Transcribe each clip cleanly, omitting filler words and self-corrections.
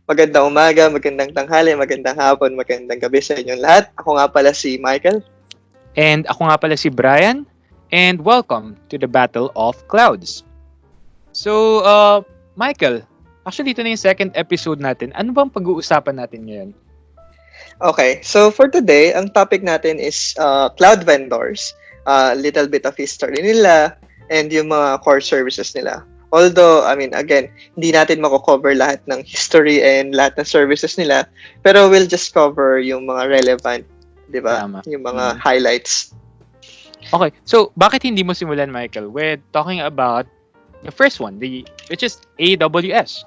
Magandang umaga, magandang tanghali, magandang hapon, magandang gabi sa inyong lahat. Ako nga pala si Michael. And ako nga pala si Brian. And welcome to the Battle of Clouds. So, Michael, actually ito na yung second episode natin. Ano bang pag-uusapan natin ngayon? Okay, so for today, ang topic natin is cloud vendors. Little bit of history nila and yung mga core services nila. Although, again, hindi natin mako-cover lahat ng history and lahat ng services nila, pero we'll just cover yung mga relevant, di ba? Tama. Yung mga highlights. Okay, so bakit hindi mo simulan, Michael, with talking about the first one, which is AWS?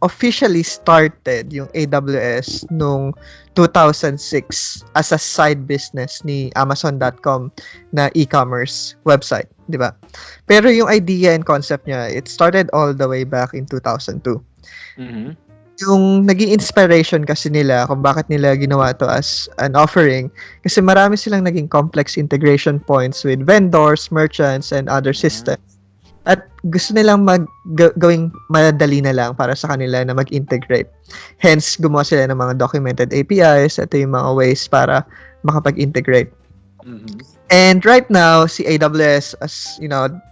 Officially started yung AWS nung 2006 as a side business ni Amazon.com na e-commerce website, di ba? Pero yung idea and concept niya, it started all the way back in 2002. Mm-hmm. Yung naging inspiration kasi nila kung bakit nila ginawa to as an offering kasi marami silang naging complex integration points with vendors, merchants, and other systems. At gusto nilang gawing madali na lang para sa kanila na mag-integrate. Hence, gumawa sila ng mga documented APIs. Ito yung mga ways para makapag-integrate. Mm-hmm. And right now, si AWS as,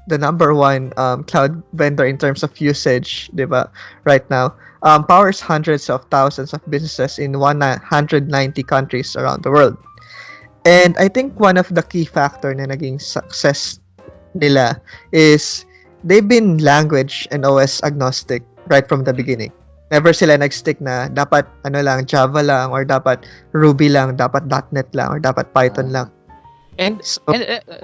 the number one cloud vendor in terms of usage, di ba? Right now, powers hundreds of thousands of businesses in 190 countries around the world. And I think one of the key factor na naging success nila is they've been language and OS agnostic right from the beginning. Never sila nag-stick na dapat Java lang or dapat Ruby lang, dapat .NET lang or dapat Python lang. And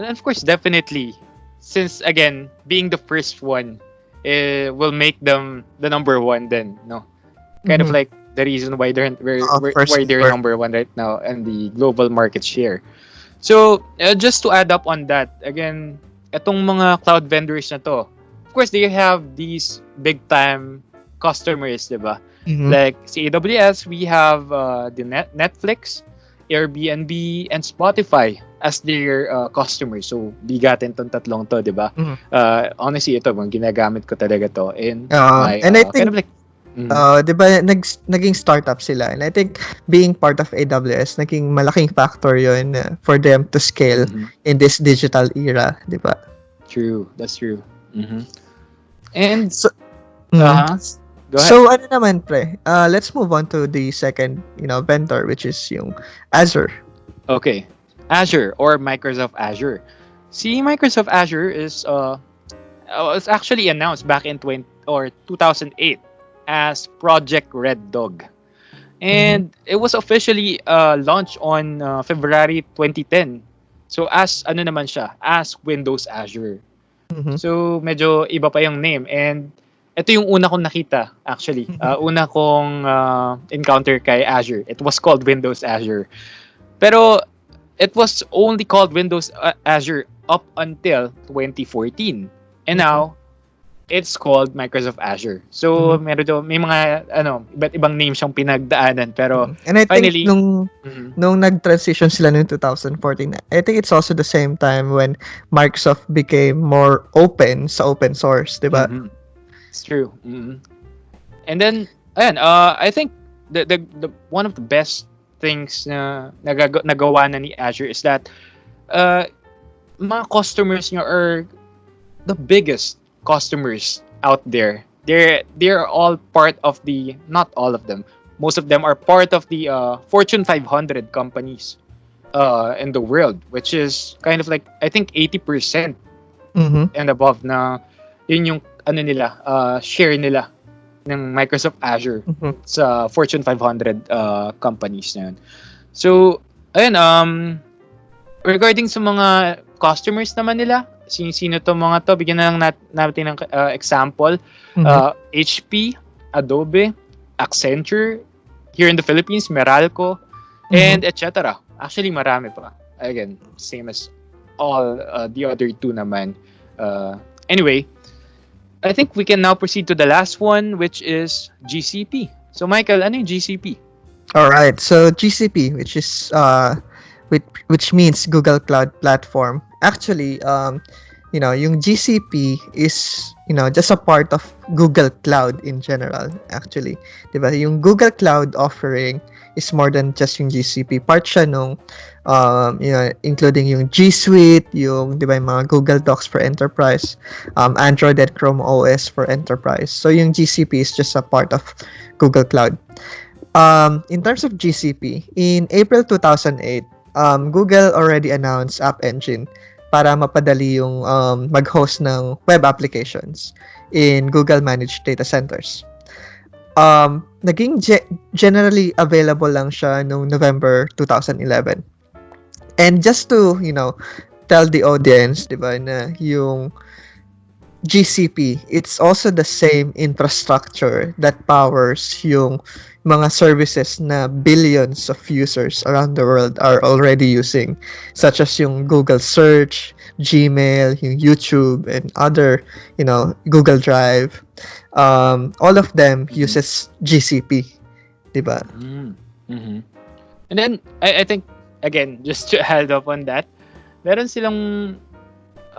of course, definitely, since again, being the first one will make them the number one then, no? Kind of like the reason why they're number one right now and the global market share. So, just to add up on that, again, etong mga cloud vendors na to, of course, they have these big-time customers, diba? Mm-hmm. Like, si AWS, we have the Netflix, Airbnb, and Spotify as their customers. So, bigatin tong tatlong to, diba? Mm-hmm. Honestly, ito, ginagamit ko talaga to. And I think, kind of like, diba, naging startup sila. And I think being part of AWS, naging malaking factor yun for them to scale in this digital era, diba? True, that's true. Mm-hmm. And so, go ahead. So ano naman pre? Let's move on to the second, vendor, which is yung Azure. Okay, Azure or Microsoft Azure. See, Microsoft Azure is was actually announced back in 2008 as Project Red Dog, and it was officially launched on February 2010. So as naman siya, as Windows Azure. Mm-hmm. So medyo iba pa yung name, and ito yung una kong nakita actually. Una kong encounter kay Azure. It was called Windows Azure. Pero it was only called Windows Azure up until 2014. And now it's called Microsoft Azure. So may mga iba't ibang names siyang pinagdaanan, pero and I finally, think nung nag-transition sila noong 2014, I think it's also the same time when Microsoft became more open sa open source, di ba? It's true. And then I think the one of the best things na nagawa na ni Azure is that mga customers niya are the biggest customers out there. They're all part of not all of them. Most of them are part of the Fortune 500 companies in the world, which is kind of like I think 80% and above na yun yung share nila ng Microsoft Azure sa Fortune 500 companies na yun. So ayun, regarding sa mga customers naman nila, sino to mga to, bigyan na lang natin ng example. HP, Adobe, Accenture, here in the Philippines, Meralco, and etc. Actually, marami pa. Again, same as all the other two naman. Anyway, I think we can now proceed to the last one, which is GCP. So, Michael, ano yung GCP? All right. So, GCP, which is which means Google Cloud Platform. Actually, yung GCP is, just a part of Google Cloud in general, actually. Diba? Yung Google Cloud offering is more than just yung GCP. Part siya nung, including yung G Suite, diba, yung mga Google Docs for Enterprise, Android and Chrome OS for Enterprise. So yung GCP is just a part of Google Cloud. In terms of GCP, in April 2008, Google already announced App Engine para mapadali yung mag-host ng web applications in Google Managed Data Centers. Naging generally available lang siya noong November 2011. And just to, tell the audience, di ba, na yung GCP, it's also the same infrastructure that powers yung mga services na billions of users around the world are already using, such as yung Google Search, Gmail, yung YouTube, and other, Google Drive. All of them uses GCP, diba? Mm-hmm. And then, I think, again, just to add up on that, meron silang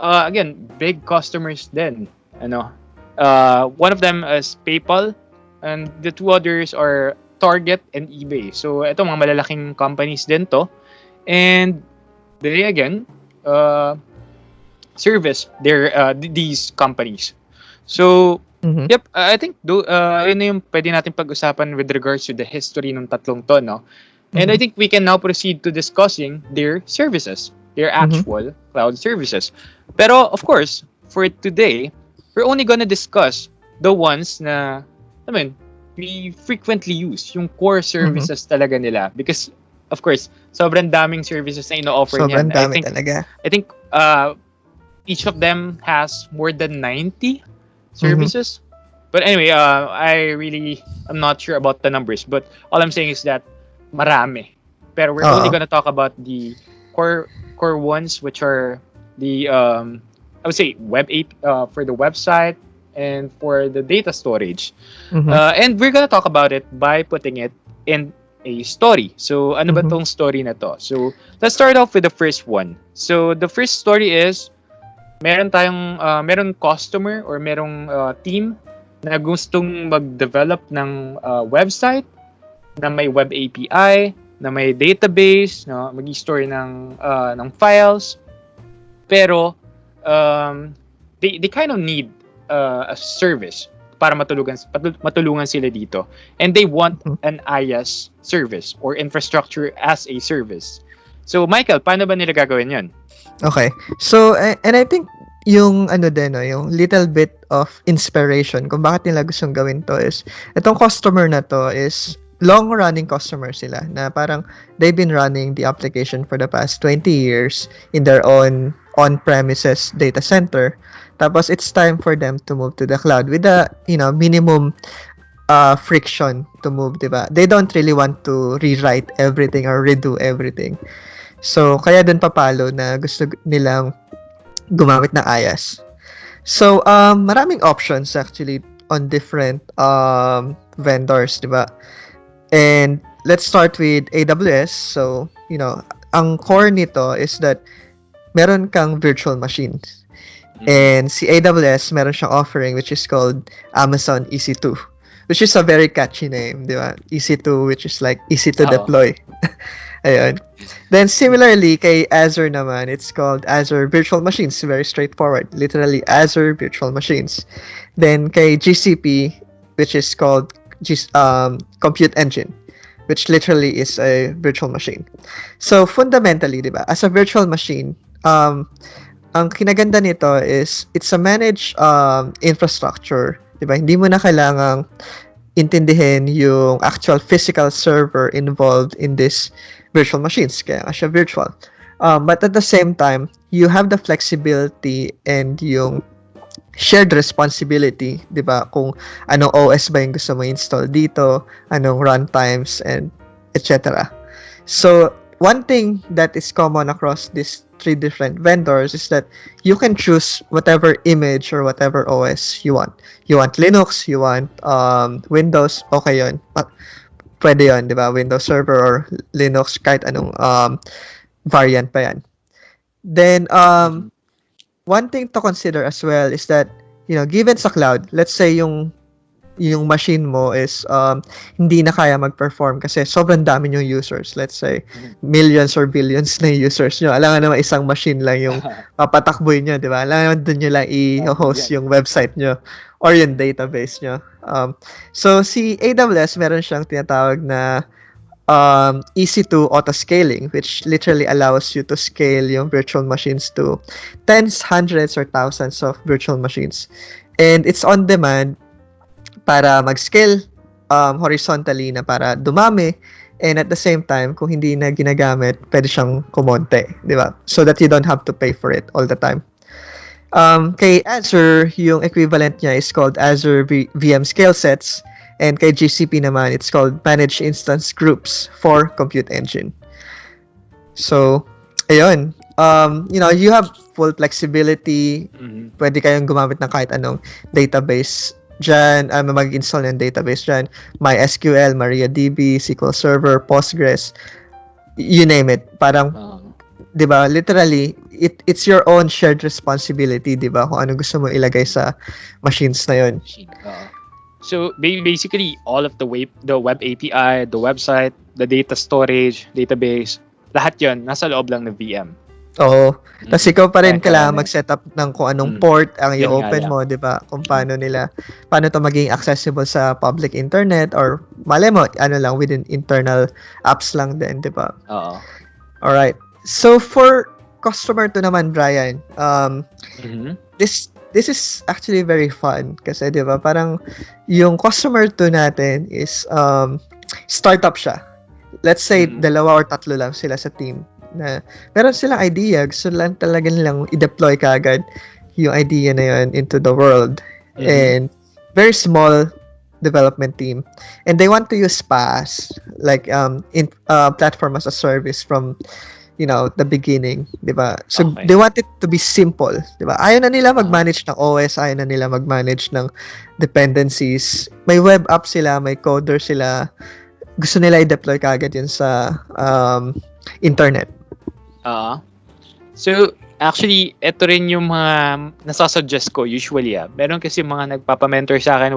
again, big customers din. One of them is PayPal, and the two others are Target and eBay. So, ito mga malalaking companies din to. And they, again, service these companies. So, yep, I think yun na yung pwede natin pag-usapan with regards to the history ng tatlong to, no? And I think we can now proceed to discussing their services, their actual cloud services. Pero, of course, for today, we're only gonna discuss the ones na, we frequently use, yung core services talaga nila. Because, of course, sobrang daming services na ino-offer niyan. Sobrang dami talaga. I think each of them has more than 90 services. But anyway, I'm not sure about the numbers. But all I'm saying is that marami. Pero we're only gonna talk about the core ones, which are the I would say for the website and for the data storage. And we're gonna talk about it by putting it in a story. So ano ba tong story na to? So let's start off with the first one. So the first story is meron customer or merong team na gustong mag-develop ng website na may web API, na may database, no, mag-store ng files. Pero they kind of need a service para matulungan sila dito. And they want an IaaS service or infrastructure as a service. So Michael, paano ba nila gagawin 'yon? Okay. So and I think yung yung little bit of inspiration kung bakit nila gustong gawin to is itong customer na to is long-running customer sila na parang they've been running the application for the past 20 years in their own on-premises data center. Tapos it's time for them to move to the cloud with the minimum friction to move, diba? They don't really want to rewrite everything or redo everything. So kaya dun papalo na gusto nilang gumamit ng IaaS. So maraming options actually on different vendors, diba? And let's start with AWS. So, ang core nito is that meron kang virtual machines. And si AWS, meron siyang offering which is called Amazon EC2, which is a very catchy name, di ba? EC2, which is like easy to deploy. Ayun. Then similarly, kay Azure naman, it's called Azure Virtual Machines. Very straightforward. Literally, Azure Virtual Machines. Then kay GCP, which is called Compute Engine, which literally is a virtual machine. So fundamentally, diba, as a virtual machine, ang kinaganda nito is it's a managed infrastructure, diba? Hindi mo na kailangang intindihin yung actual physical server involved in this virtual machines, kaya siya virtual. But at the same time, you have the flexibility and yung shared responsibility, 'di ba? Kung anong OS ba yung gusto mo install dito, anong runtimes and etc. So, one thing that is common across these three different vendors is that you can choose whatever image or whatever OS you want. You want Linux, you want Windows, okay 'yon. Pwede 'yon, 'di ba? Windows Server or Linux, kahit anong variant pa 'yan. Then one thing to consider as well is that, given sa cloud, let's say yung machine mo is hindi na kaya mag-perform kasi sobrang dami yung users. Let's say Mhm. millions or billions na yung users nyo. Alam nga naman isang machine lang yung papatakboy nyo, di ba? Alam nga naman dun nyo lang i-host Yan. yung website nyo or yung database nyo. So si AWS, meron siyang tinatawag na EC2 auto-scaling, which literally allows you to scale yung virtual machines to tens, hundreds, or thousands of virtual machines. And it's on demand para mag-scale horizontally na para dumami, and at the same time, kung hindi na ginagamit, pwede siyang kumonte, di ba? So that you don't have to pay for it all the time. Kay Azure, yung equivalent niya is called Azure VM Scale Sets, and kay GCP naman, it's called Managed Instance Groups for Compute Engine. So, ayun. You have full flexibility. Mhm. Pwede kayong gumamit ng kahit anong database dyan, mag-install ng database dyan. MySQL, MariaDB, SQL Server, Postgres, you name it. Parang, di ba, literally, it's your own shared responsibility, di ba, kung ano gusto mo ilagay sa machines na yun. So basically, all of the web API, the website, the data storage, database, lahat yon nasa loob lang ng VM. Oo. Tapos ikaw pa rin Kaya kailangan mag-setup ng kung anong port ang Yun nga i-open lang. mo, di ba? Kung paano to maging accessible sa public internet or malay mo, within internal apps lang din, di ba? Oo. Alright. So for customer to naman, Brian, this is actually very fun kasi, di ba, parang yung customer to natin is startup siya. Let's say, dalawa or tatlo lang sila sa team na meron silang idea, gusto lang talaga nilang i-deploy kaagad yung idea na yun into the world. And very small development team. And they want to use PAAS, like in platform as a service from the beginning, di ba? So Okay. they want it to be simple, di ba? Ayaw na nila mag-manage ng OS, ayaw na nila mag-manage ng dependencies. May web app sila, may coder sila. Gusto nila i-deploy kaagad yun sa internet. So, actually, ito rin yung mga nasasuggest ko usually. Meron kasi mga nagpapamentor sa akin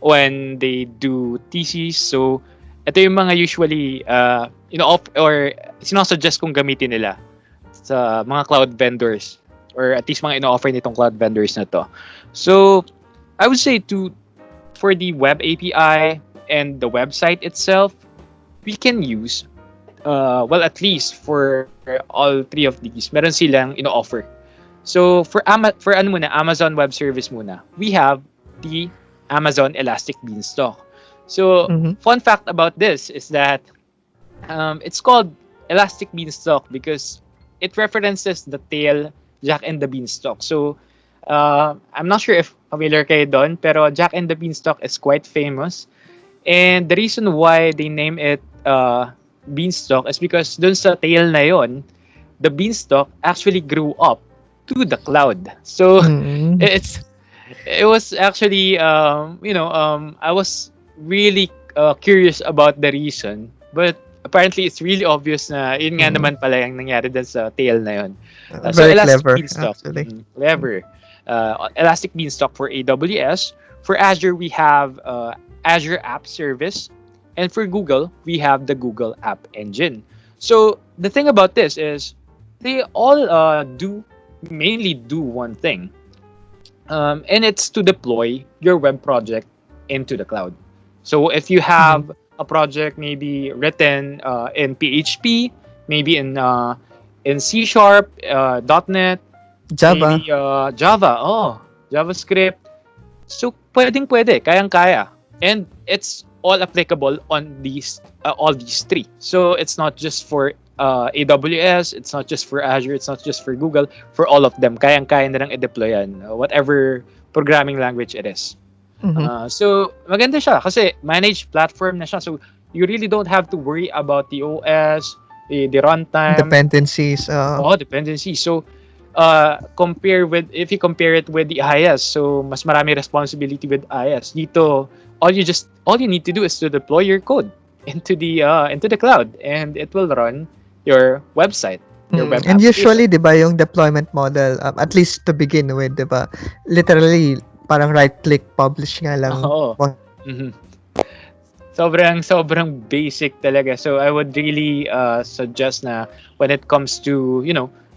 when they do thesis. So, ito yung mga usually or sinasuggest kong gamitin nila sa mga cloud vendors or at least mga ino-offer nitong cloud vendors na to. So, I would say for the web API and the website itself, we can use at least for all three of these, meron silang ino-offer. So for Amazon Web Service muna, we have the Amazon Elastic Beanstalk. So fun fact about this is that it's called Elastic Beanstalk because it references the tail Jack and the Beanstalk. So I'm not sure if familiar kayo doon, pero Jack and the Beanstalk is quite famous. And the reason why they name it Beanstalk is because dun sa tail na yon, the Beanstalk actually grew up to the cloud. So it was actually I was really curious about the reason, but apparently it's really obvious na yun nga naman pala yung nangyari dun sa tail na yon. So Very Elastic clever, Beanstalk, actually. clever. Elastic Beanstalk for AWS. For Azure, we have Azure App Service. And for Google, we have the Google App Engine. So the thing about this is they all mainly do one thing. And it's to deploy your web project into the cloud. So if you have a project maybe written in PHP, maybe in C#, .NET, Java. maybe Java, JavaScript. So pwede, kayang-kaya. And it's all applicable on all these three. So it's not just for AWS, it's not just for Azure, it's not just for Google. For all of them, kayang-kaya na lang i-deploy yan, whatever programming language it is. So maganda siya kasi managed platform na siya. So you really don't have to worry about the OS, the runtime, dependencies. Dependencies. So if you compare it with the IAAS, so mas marami responsibility with IAAS. Dito, all you need to do is to deploy your code into the cloud, and it will run your website. your web And application. usually, 'di ba, yung deployment model, at least to begin with, 'di ba? Literally, parang right click publish nga lang. Oo. Mhm. Sobrang basic talaga. So I would really suggest na when it comes to,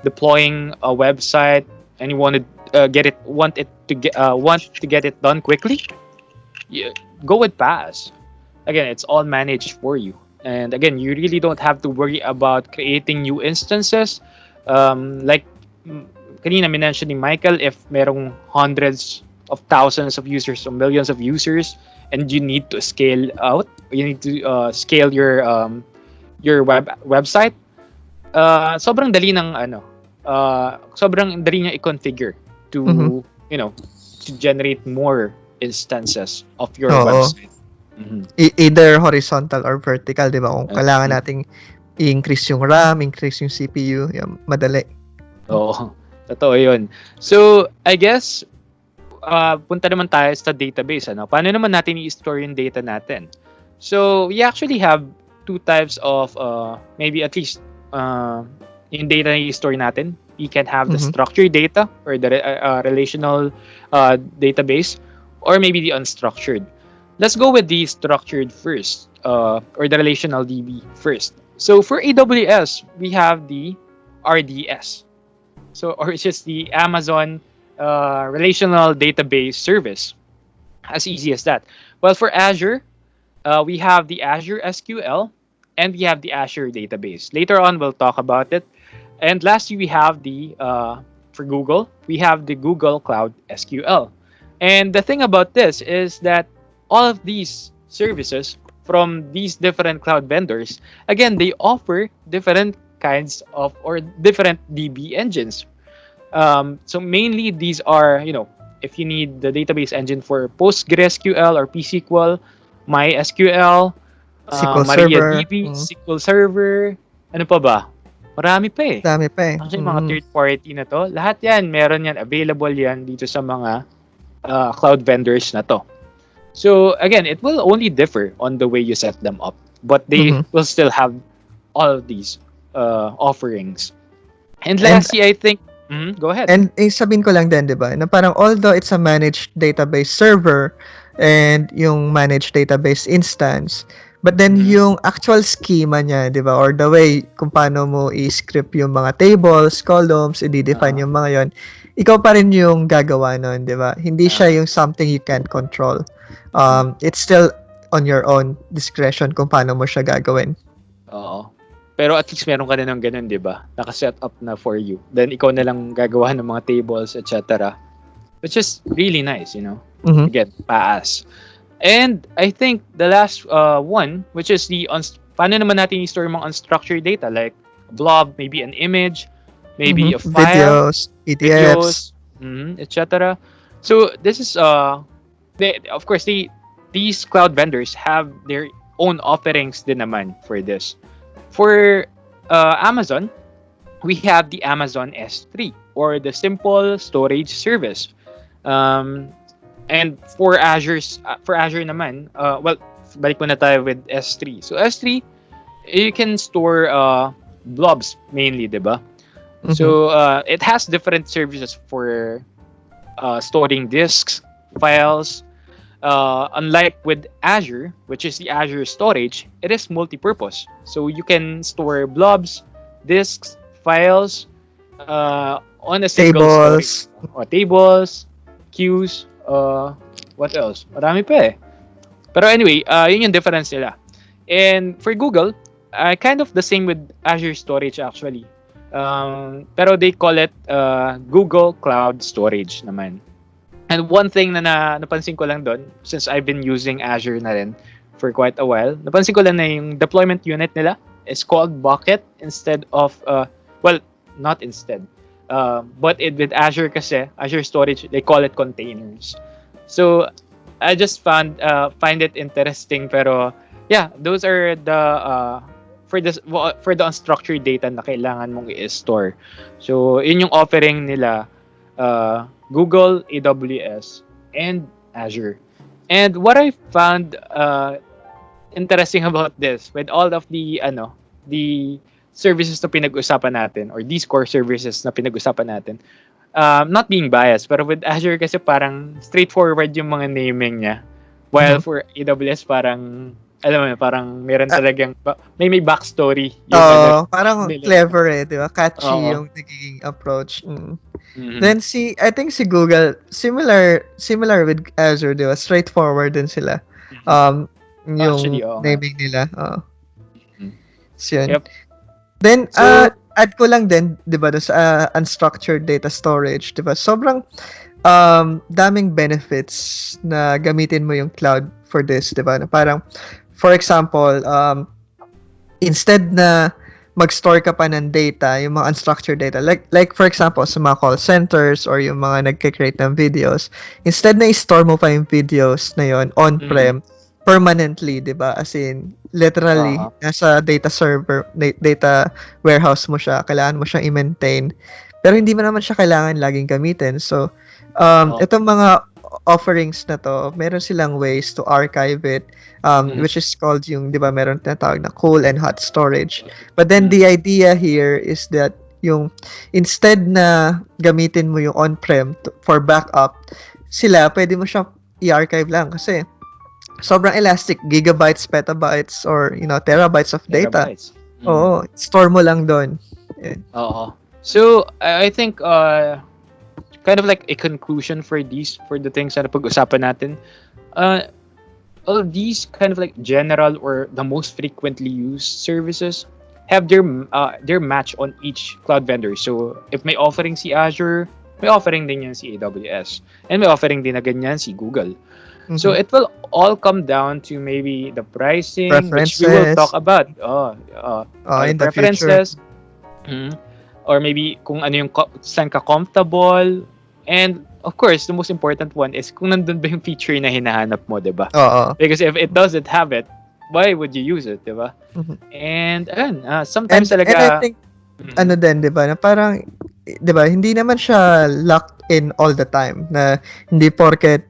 deploying a website and you want to get it done quickly, go with PAAS. Again, it's all managed for you. And again, you really don't have to worry about creating new instances. Like kanina minention ni Michael, if merong hundreds of thousands of users or millions of users, and you need to scale out, you need to scale your website. Sobrang dali niya i-configure Mhm. to, you know, to generate more instances of your Oo. website. Mhm. Either horizontal or vertical, 'di ba? Kung kailangan Mm. nating i-increase yung RAM, increase yung CPU, yan, madali. Oo, totoo yun. So, I guess, punta naman tayo sa database. Ano? Paano naman natin i-store yung data natin? So, we actually have two types of, maybe at least, yung data na i-store natin. We can have the Mhm. structured data or the relational database, or maybe the unstructured. Let's go with the structured first, or the relational DB first. So, for AWS, we have the RDS. So, or it's just the Amazon relational database service. As easy as that. Well, for Azure, we have the Azure SQL and we have the Azure database. Later on, we'll talk about it. And lastly, we have for Google, we have the Google Cloud SQL. And the thing about this is that all of these services from these different cloud vendors, again, they offer different kinds of or different DB engines. So mainly these are, if you need the database engine for PostgreSQL or PSQL, MySQL, SQL Server. MariaDB, SQL Server, ano pa ba? Marami pa eh. Dami pa eh. Actually, mga third party na to, lahat yan, meron yan, available yan dito sa mga cloud vendors na to. So again, it will only differ on the way you set them up, but they Mhm. will still have all of these offerings. And And lastly, I think, go ahead. And sabihin ko lang din, 'di ba, na parang although it's a managed database server and yung managed database instance, but then Mhm. yung actual schema niya, 'di ba, or the way kung paano mo i-script yung mga tables, columns, i-define Ah, yung mga yon, ikaw pa rin yung gagawa nun, 'di ba? Hindi siya ah, yung something you can control. mm, It's still on your own discretion kung paano mo siya gagawin. oo. Pero at least meron ka na ng ganun, 'di ba? Naka-set up na for you. Then ikaw na lang gagawa ng mga tables, etc. Which is really nice, Mhm. Again, PAAS. And I think the last one, which is paano naman natin i-store yung mga unstructured data like a blob, maybe an image, maybe Mhm. a file, Videos, PDFs. videos, etc. So this is of course these cloud vendors have their own offerings din naman for this. For Amazon, we have the Amazon S3 or the simple storage service. Um, and for Azure naman, well, balik muna tayo with S3. So S3, you can store blobs mainly, 'di ba? Mhm. So it has different services for storing disks, files. Unlike with Azure, which is the Azure storage, it is multi-purpose. So you can store blobs, disks, files on a single storage. Tables. O tables, queues, what else? Marami pa eh. Pero anyway, yun yung difference nila. And for Google, kind of the same with Azure storage actually. Pero they call it Google Cloud Storage naman. And one thing na napansin ko lang doon, since I've been using Azure na rin for quite a while, napansin ko lang na yung deployment unit nila is called bucket instead of, well, not instead. But with Azure kasi, Azure Storage, they call it containers. So, I just find it interesting, pero yeah, those are the for the unstructured data na kailangan mong i-store. So, yun yung offering nila, Google, AWS, and Azure. And what I found interesting about this, with all of the services na pinag-usapan natin or these core services na pinag-usapan natin, not being biased, pero with Azure kasi parang straightforward yung mga naming niya. While for AWS parang, alam mo, parang meron Ah, talagang, may backstory yung parang nila. clever di ba? Catchy Oo. yung nagiging approach. Mhm. Then I think si Google, similar with Azure, di ba? Straightforward din sila. Um, Actually, yung oo nga. naming nila. Mhm. So yun. Yep. Then, So, add ko lang din, di ba, sa unstructured data storage, di ba? Sobrang daming benefits na gamitin mo yung cloud for this, di ba? Na parang, for example, instead na mag-store ka pa ng data, yung mga unstructured data, like for example, sa mga call centers or yung mga nagke-create ng videos, instead na i-store mo pa yung videos na yon on-prem, permanently, di ba? As in, literally, nasa data server, data warehouse mo siya, kailangan mo siyang i-maintain. Pero hindi mo naman siya kailangan laging gamitin. So, itong mga offerings na to, meron silang ways to archive it, which is called yung, di ba, meron tinatawag na cool and hot storage. But then the idea here is that yung instead na gamitin mo yung on-prem for backup, sila, pwede mo siyang i-archive lang kasi sobrang elastic, gigabytes, petabytes, or, terabytes of data. terabytes. Oo, store mo lang doon. Oo. So, I think, kind of like a conclusion for the things na pag-usapan natin, all of these kind of like general or the most frequently used services have their match on each cloud vendor. So, if may offering si Azure, may offering din yan si AWS. And may offering din na ganyan si Google. So, it will all come down to maybe the pricing, which we will talk about. In the future. Or maybe kung ano yung saan ka comfortable. And of course, the most important one is kung nandun ba yung feature na hinahanap mo, di ba? Oo. Because if it doesn't have it, why would you use it, di ba? And sometimes talaga... And I think, ano din, di ba, na parang, di ba, hindi naman siya locked in all the time, na hindi porket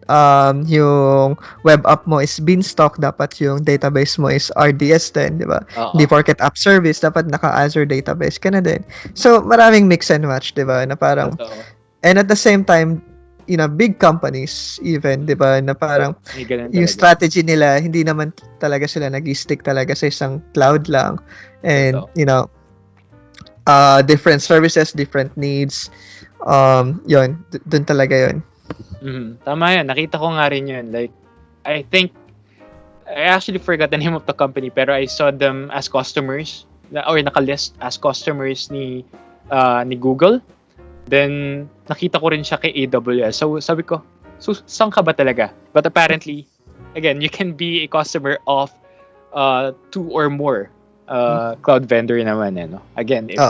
yung web app mo is beanstalk, dapat yung database mo is RDS din, di ba? Hindi porket app service, dapat naka-Azure database ka na din. So, maraming mix and match, di ba, na parang, and at the same time, big companies even, di ba, na parang yung strategy nila, hindi naman talaga sila nag-stick talaga sa isang cloud lang. And, different services, different needs. Yun, dun talaga yun. Tama yan. Nakita ko nga rin yun. Like, I think, I actually forgot the name of the company, pero I saw them as customers, or nakalist as customers ni Google. Then, nakita ko rin siya kay AWS. So, sabi ko, so, saan ka ba talaga? But apparently, again, you can be a customer of 2 or more cloud vendor naman. No? Again, if,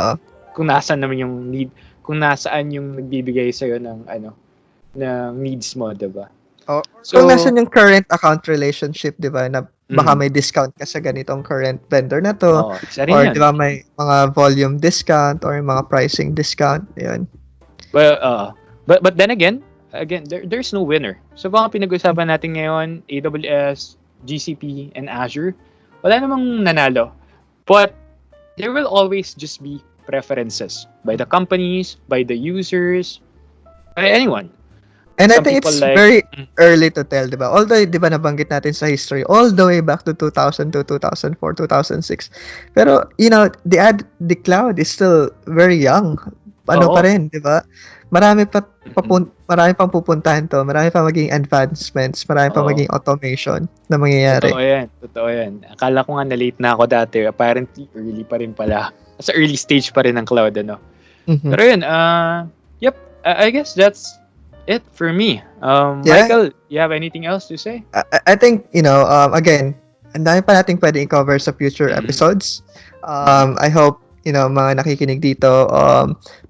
kung nasaan naman yung need, kung nasaan yung nagbibigay sa'yo ng needs mo, diba? So, kung nasaan yung current account relationship, diba, na baka may discount ka sa ganitong current vendor na to, or diba may mga volume discount or mga pricing discount, yun. Well, but then again, there's no winner. So baka pinag-usapan natin ngayon, AWS, GCP, and Azure, wala namang nanalo. But there will always just be preferences by the companies, by the users, by anyone. And I think it's very early to tell, diba? Although, diba, nabanggit natin sa history, all the way back to 2002, 2004, 2006. Pero, the cloud is still very young. Pa rin, diba? Marami pang pupuntahan to. Marami pang maging advancements. Marami pang maging automation na mangyayari. Totoo yan. Akala ko nga na-late na ako dati. Apparently, early pa rin pala. Sa early stage pa rin ng cloud, ano? Pero yun, yep. I guess that's it for me. Michael, you have anything else to say? I think, again, ang dami pa nating pwede i-cover sa future episodes. I hope, mga nakikinig dito,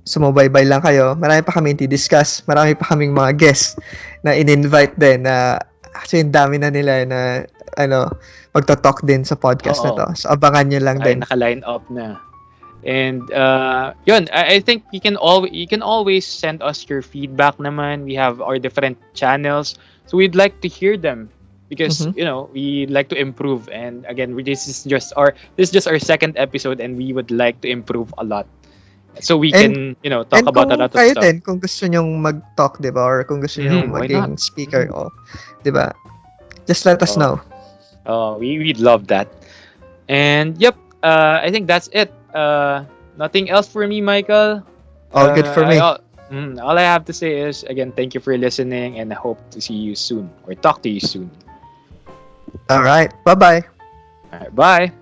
sumubaybay lang kayo. Marami pa kami i-discuss. Marami pa kaming mga guests na in-invite din na actually dami na nila na magto-talk din sa podcast na to. So abangan nyo lang din. Naka-line up na. And yun, I think you can always send us your feedback naman. We have our different channels. So we'd like to hear them. because Mhm. we like to improve, and again, this is just our second episode, and we would like to improve a lot, so we And can talk and about a kung lot of kayo stuff. din, kung gusto nyong mag-talk, 'di ba? Or kung gusto nyong Why not? maging speaker, 'di ba? Just let us Oh, know. we'd love that. And yep, I think that's it. Nothing else for me, Michael. All good for me. All I have to say is, again, thank you for listening, and I hope to see you soon or talk to you soon. All right. Bye-bye. All right, bye.